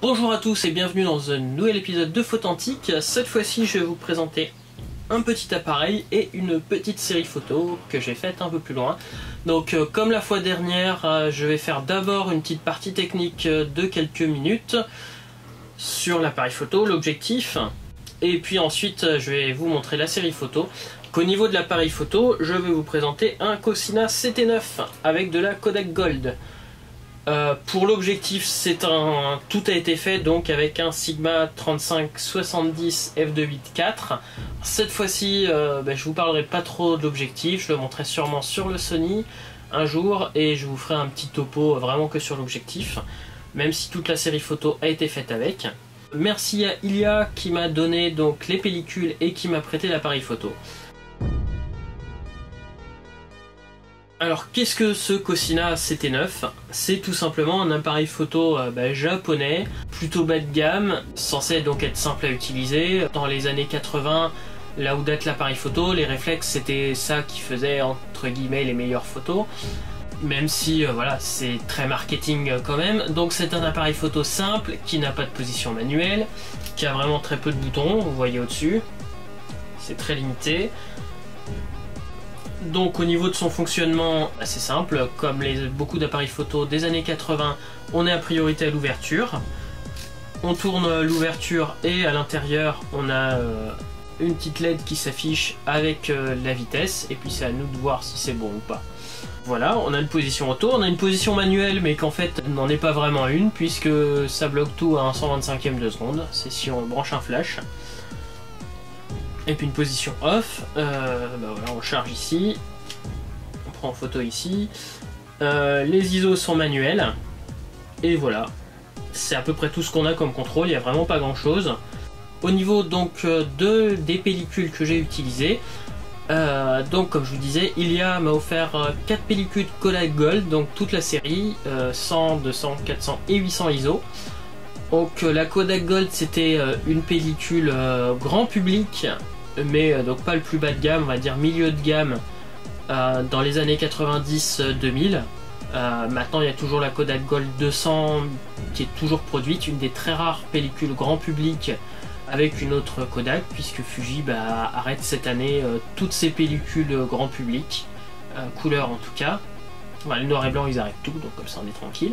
Bonjour à tous et bienvenue dans un nouvel épisode de Photantique. Cette fois-ci, je vais vous présenter un petit appareil et une petite série photo que j'ai faite un peu plus loin. Donc comme la fois dernière, je vais faire d'abord une petite partie technique de quelques minutes sur l'appareil photo, l'objectif, et puis ensuite je vais vous montrer la série photo. Au niveau de l'appareil photo, je vais vous présenter un Cosina CT9 avec de la Kodak Gold. Pour l'objectif, tout a été fait donc avec un Sigma 35-70 f2.8.4. Cette fois-ci, je vous parlerai pas trop de l'objectif, je le montrerai sûrement sur le Sony un jour et je vous ferai un petit topo vraiment que sur l'objectif, même si toute la série photo a été faite avec. Merci à Ilia qui m'a donné donc les pellicules et qui m'a prêté l'appareil photo. Alors qu'est-ce que ce Cosina CT9? C'est tout simplement un appareil photo japonais, plutôt bas de gamme, censé donc être simple à utiliser. Dans les années 80, là où date l'appareil photo, les réflexes c'était ça qui faisait entre guillemets les meilleures photos. Même si voilà, c'est très marketing quand même. Donc c'est un appareil photo simple qui n'a pas de position manuelle, qui a vraiment très peu de boutons, vous voyez au-dessus. C'est très limité. Donc au niveau de son fonctionnement, c'est simple, comme beaucoup d'appareils photo des années 80, on est à priorité à l'ouverture. On tourne l'ouverture et à l'intérieur on a une petite LED qui s'affiche avec la vitesse, et puis c'est à nous de voir si c'est bon ou pas. Voilà, on a une position auto, on a une position manuelle mais qu'en fait n'en est pas vraiment une puisque ça bloque tout à un 125e de seconde, c'est si on branche un flash. Et puis une position off, voilà, on charge ici, on prend en photo ici, les ISO sont manuels, et voilà, c'est à peu près tout ce qu'on a comme contrôle, il n'y a vraiment pas grand chose. Au niveau donc des pellicules que j'ai utilisées, donc comme je vous disais, Ilia m'a offert 4 pellicules Kodak Gold, donc toute la série, 100, 200, 400 et 800 ISO. Donc la Kodak Gold c'était une pellicule grand public, mais donc pas le plus bas de gamme, on va dire milieu de gamme dans les années 90-2000. Maintenant il y a toujours la Kodak Gold 200 qui est toujours produite, une des très rares pellicules grand public avec une autre Kodak, puisque Fuji arrête cette année toutes ses pellicules grand public, couleur en tout cas. Voilà, le noir et blanc ils arrêtent tout, donc comme ça on est tranquille.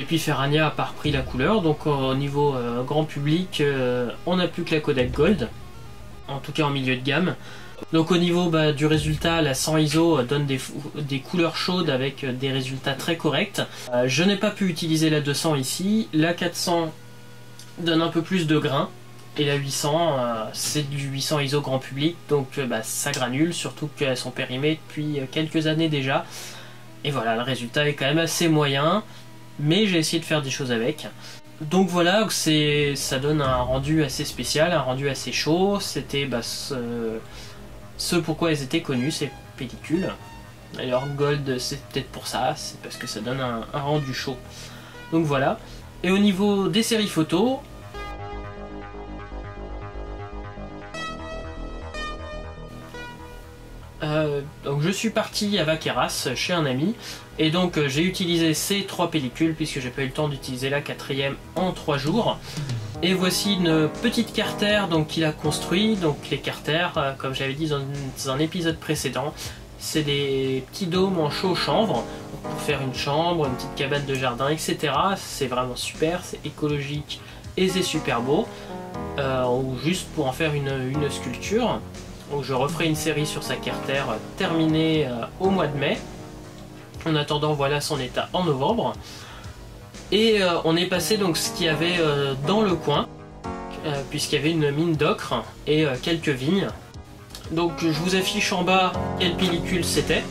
Et puis Ferrania a pas repris la couleur, donc au niveau grand public, on n'a plus que la Kodak Gold, en tout cas en milieu de gamme. Donc au niveau du résultat, la 100 ISO donne des couleurs chaudes avec des résultats très corrects. Je n'ai pas pu utiliser la 200 ici, la 400 donne un peu plus de grain, et la 800 c'est du 800 ISO grand public, donc ça granule, surtout qu'elles sont périmées depuis quelques années déjà. Et voilà, le résultat est quand même assez moyen, mais j'ai essayé de faire des choses avec. Donc voilà, ça donne un rendu assez spécial, un rendu assez chaud. C'était ce pourquoi elles étaient connues, ces pellicules. D'ailleurs Gold c'est peut-être pour ça, c'est parce que ça donne un rendu chaud. Donc voilà. Et au niveau des séries photos, donc je suis parti à Vaqueras chez un ami et donc j'ai utilisé ces 3 pellicules puisque j'ai pas eu le temps d'utiliser la 4e en 3 jours. Et voici une petite carter qu'il a construit. Donc les carters, comme j'avais dit dans un épisode précédent, c'est des petits dômes en chaux chanvre pour faire une chambre, une petite cabane de jardin, etc. C'est vraiment super, c'est écologique et c'est super beau. Ou juste pour en faire une sculpture. Donc je referai une série sur sa carter terminée au mois de mai. En attendant, voilà son état en novembre. Et on est passé donc ce qu'il y avait dans le coin, puisqu'il y avait une mine d'ocre et quelques vignes. Donc je vous affiche en bas quelle pellicule c'était.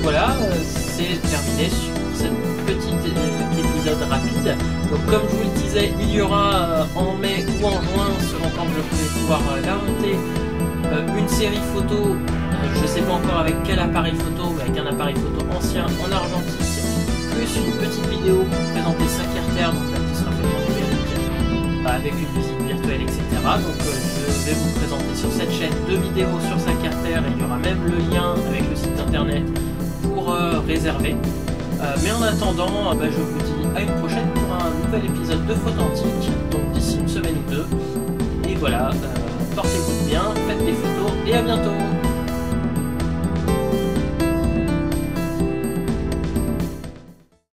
voilà, c'est terminé sur cette petite épisode rapide. Donc comme je vous le disais, il y aura en mai ou en juin, selon quand je vais pouvoir la monter, une série photo, je ne sais pas encore avec quel appareil photo, mais avec un appareil photo ancien en argentique, plus une petite vidéo pour présenter sa Carter, donc là qui sera faite en numérique, avec une visite virtuelle, etc. Donc je vais vous présenter sur cette chaîne 2 vidéos sur sa Carter, et il y aura même le lien avec le site internet pour réserver. Mais en attendant, je vous dis à une prochaine pour un nouvel épisode de Photo Antique, donc d'ici une semaine ou deux. Et voilà, portez-vous bien, faites des photos et à bientôt!